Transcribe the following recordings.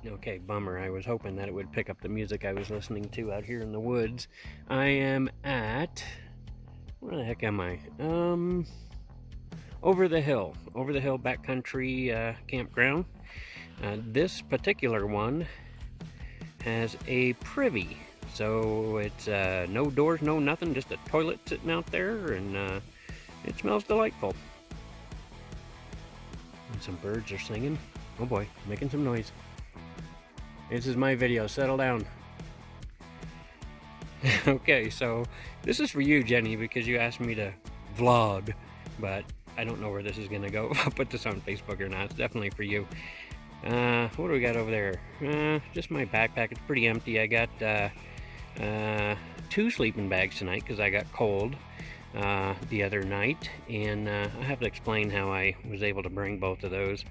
Okay, bummer. I was hoping that it would pick up the music I was listening to out here in the woods. I am at... Where the heck am I? Over the hill backcountry campground. This particular one has a privy. So it's no doors, no nothing, just a toilet sitting out there, and it smells delightful. And some birds are singing. Oh boy, making some noise. This is my video, settle down. Okay, so this is for you, Jenny, because you asked me to vlog, but I don't know where this is gonna go, if I'll put this on Facebook or not. It's definitely for you. What do we got over there? Just my backpack. It's pretty empty. I got 2 sleeping bags tonight because I got cold the other night, and I have to explain how I was able to bring both of those.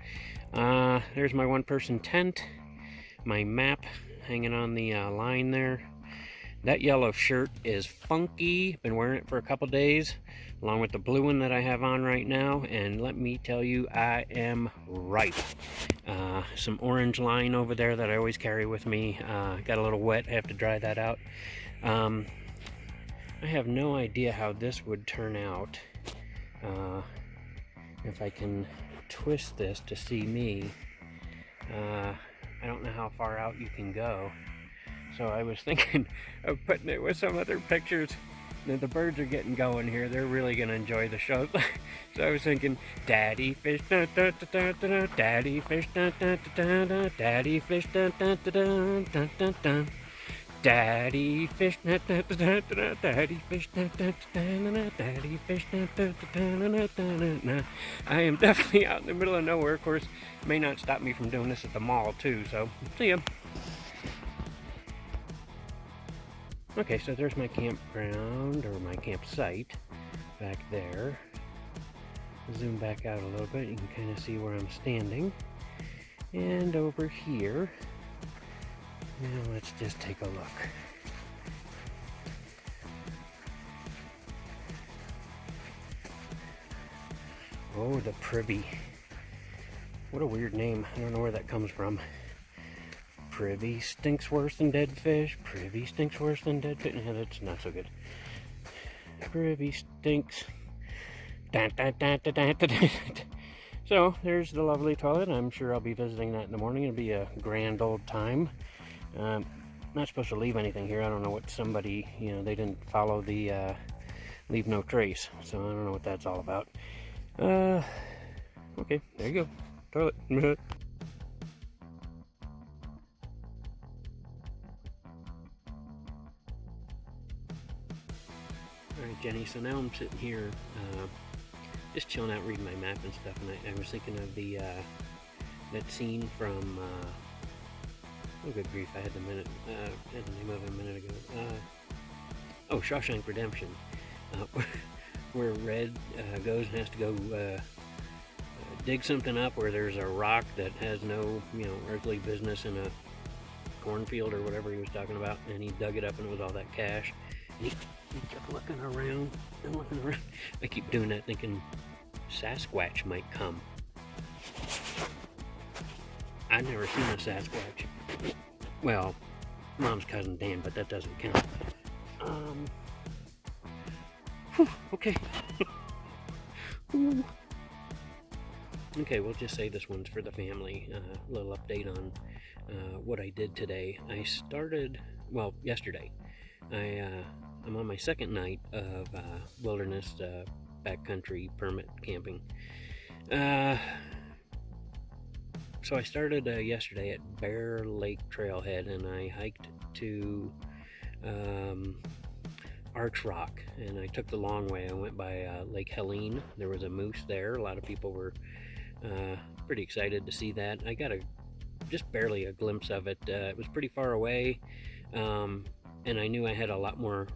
There's my one-person tent, my map hanging on the line there. That yellow shirt is funky. Been wearing it for a couple days, along with the blue one that I have on right now, and let me tell you, I am ripe. Some orange line over there that I always carry with me. Got a little wet, I have to dry that out. I have no idea how this would turn out. If I can twist this to see me. I don't know how far out you can go. So I was thinking of putting it with some other pictures. Now the birds are getting going here. They're really going to enjoy the show. So I was thinking, daddy fish, da, da, da, da, da, daddy fish, da, da, da, da, daddy fish, da, da, da, da, da, da, da. Daddy fish, da, da, da, da, daddy fish, da, da, da, daddy fish, da, da, da, da, da. I am definitely out in the middle of nowhere. Of course, it may not stop me from doing this at the mall too. So see ya. Okay, so there's my campground, or my campsite, back there. Zoom back out a little bit, you can kind of see where I'm standing. And over here, now let's just take a look. Oh, the privy. What a weird name. I don't know where that comes from. Privy stinks worse than dead fish. Privy stinks worse than dead fish. No, that's not so good. Privy stinks. So there's the lovely toilet. I'm sure I'll be visiting that in the morning. It'll be a grand old time. Not supposed to leave anything here. I don't know what somebody, they didn't follow the leave no trace. So I don't know what that's all about. Okay, there you go. Toilet. Alright, Jenny, so now I'm sitting here just chilling out, reading my map and stuff, and I was thinking of that scene from oh good grief, I had the name of it a minute ago. Shawshank Redemption, where Red goes and has to go dig something up where there's a rock that has no earthly business in a cornfield or whatever he was talking about, and he dug it up and it was all that cash. And he kept looking around and looking around. I keep doing that thinking Sasquatch might come. I've never seen a Sasquatch. Well, Mom's cousin Dan, but that doesn't count. Okay. Okay, we'll just say this one's for the family. A little update on what I did today. I started, yesterday. I'm on my second night of wilderness backcountry permit camping. So I started yesterday at Bear Lake Trailhead, and I hiked to Arch Rock, and I took the long way. I went by Lake Helene. There was a moose there. A lot of people were pretty excited to see that. I got just barely a glimpse of it. It was pretty far away, and I knew I had a lot more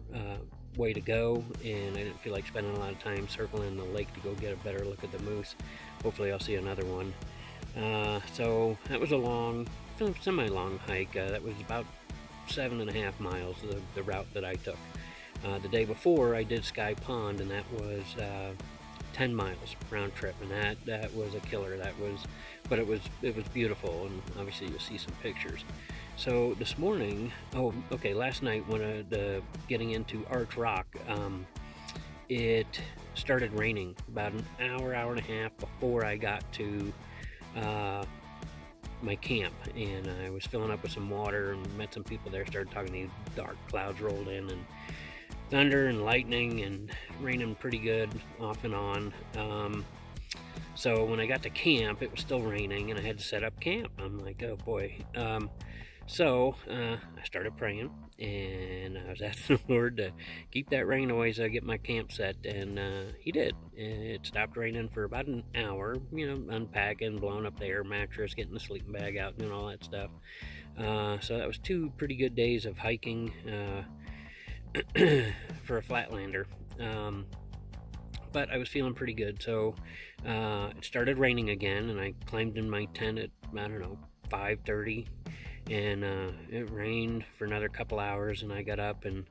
way to go, and I didn't feel like spending a lot of time circling the lake to go get a better look at the moose. Hopefully I'll see another one. So that was a long, semi-long hike. That was about 7.5 miles, the route that I took. The day before I did Sky Pond, and that was 10 miles round trip, and that was a killer. But it was beautiful, and obviously you'll see some pictures. So this morning, last night when getting into Arch Rock, it started raining about an hour and a half before I got to my camp, and I was filling up with some water and met some people there. Started talking to me. Dark clouds rolled in, and thunder and lightning, and raining pretty good off and on. So when I got to camp, it was still raining, and I had to set up camp. I'm like, oh boy. So I started praying, and I was asking the Lord to keep that rain away so I get my camp set, and He did. It stopped raining for about an hour, unpacking, blowing up the air mattress, getting the sleeping bag out, doing all that stuff. So that was 2 pretty good days of hiking for a flatlander. But I was feeling pretty good, so it started raining again, and I climbed in my tent at, 5:30, and it rained for another couple hours, and I got up, and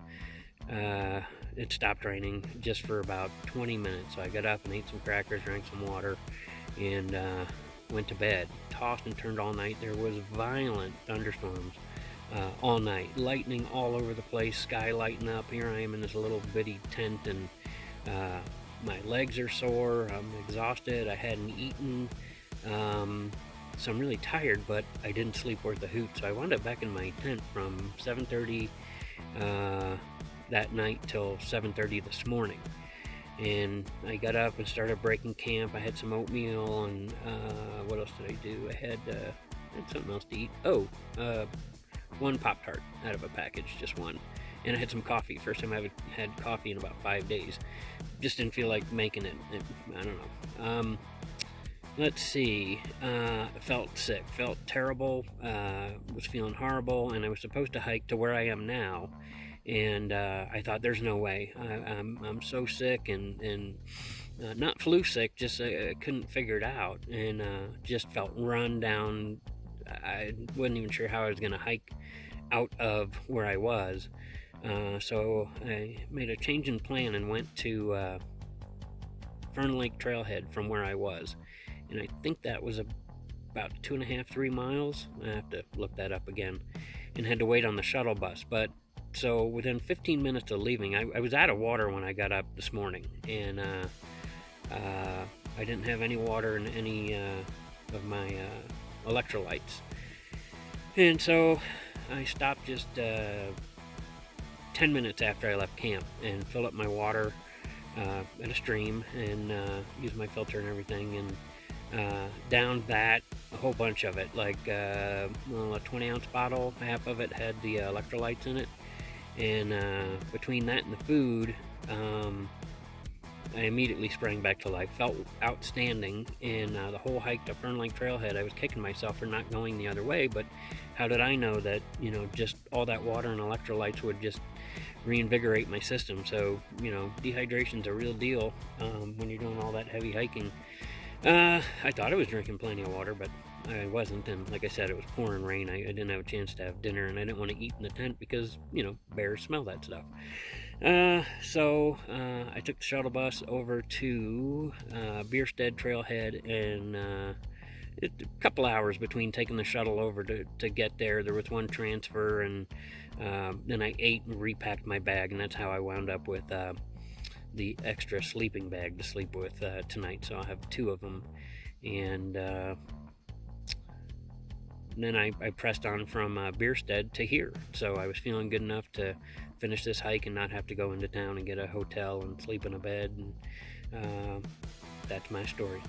it stopped raining just for about 20 minutes. So I got up and ate some crackers, drank some water, and went to bed. Tossed and turned all night. There was violent thunderstorms all night, lightning all over the place, sky lighting up. Here I am in this little bitty tent, and my legs are sore, I'm exhausted, I hadn't eaten, so I'm really tired, but I didn't sleep worth a hoot. So I wound up back in my tent from 7:30 that night till 7:30 this morning, and I got up and started breaking camp. I had some oatmeal, and what else did I do? I had something else to eat. One Pop-Tart out of a package, just one. And I had some coffee. First time I've had coffee in about 5 days. Just didn't feel like making it. I don't know. Let's see. Felt sick. Felt terrible. Was feeling horrible. And I was supposed to hike to where I am now. And I thought, there's no way. I'm so sick, and not flu sick, just I couldn't figure it out. And just felt run down. I wasn't even sure how I was going to hike out of where I was. So I made a change in plan and went to Fern Lake Trailhead from where I was. And I think that was about 2.5, 3 miles. I have to look that up again. And had to wait on the shuttle bus. But so within 15 minutes of leaving, I was out of water when I got up this morning. And I didn't have any water in any of my electrolytes. And so I stopped just 10 minutes after I left camp and filled up my water at a stream, and used my filter and everything, and downed that, a whole bunch of it, like a 20-ounce bottle. Half of it had the electrolytes in it, and between that and the food, I immediately sprang back to life. Felt outstanding, and the whole hike to Fern Lake Trailhead, I was kicking myself for not going the other way, but how did I know that, just all that water and electrolytes would just reinvigorate my system? So, dehydration's a real deal when you're doing all that heavy hiking. I thought I was drinking plenty of water, but I wasn't, and like I said, it was pouring rain. I didn't have a chance to have dinner, and I didn't want to eat in the tent because, bears smell that stuff. So I took the shuttle bus over to Bierstead Trailhead, and a couple hours between taking the shuttle over to get there. There was one transfer, and then I ate and repacked my bag, and that's how I wound up with the extra sleeping bag to sleep with tonight. So I'll have 2 of them, and then I pressed on from Bierstead to here. So I was feeling good enough to finish this hike and not have to go into town and get a hotel and sleep in a bed, and that's my story.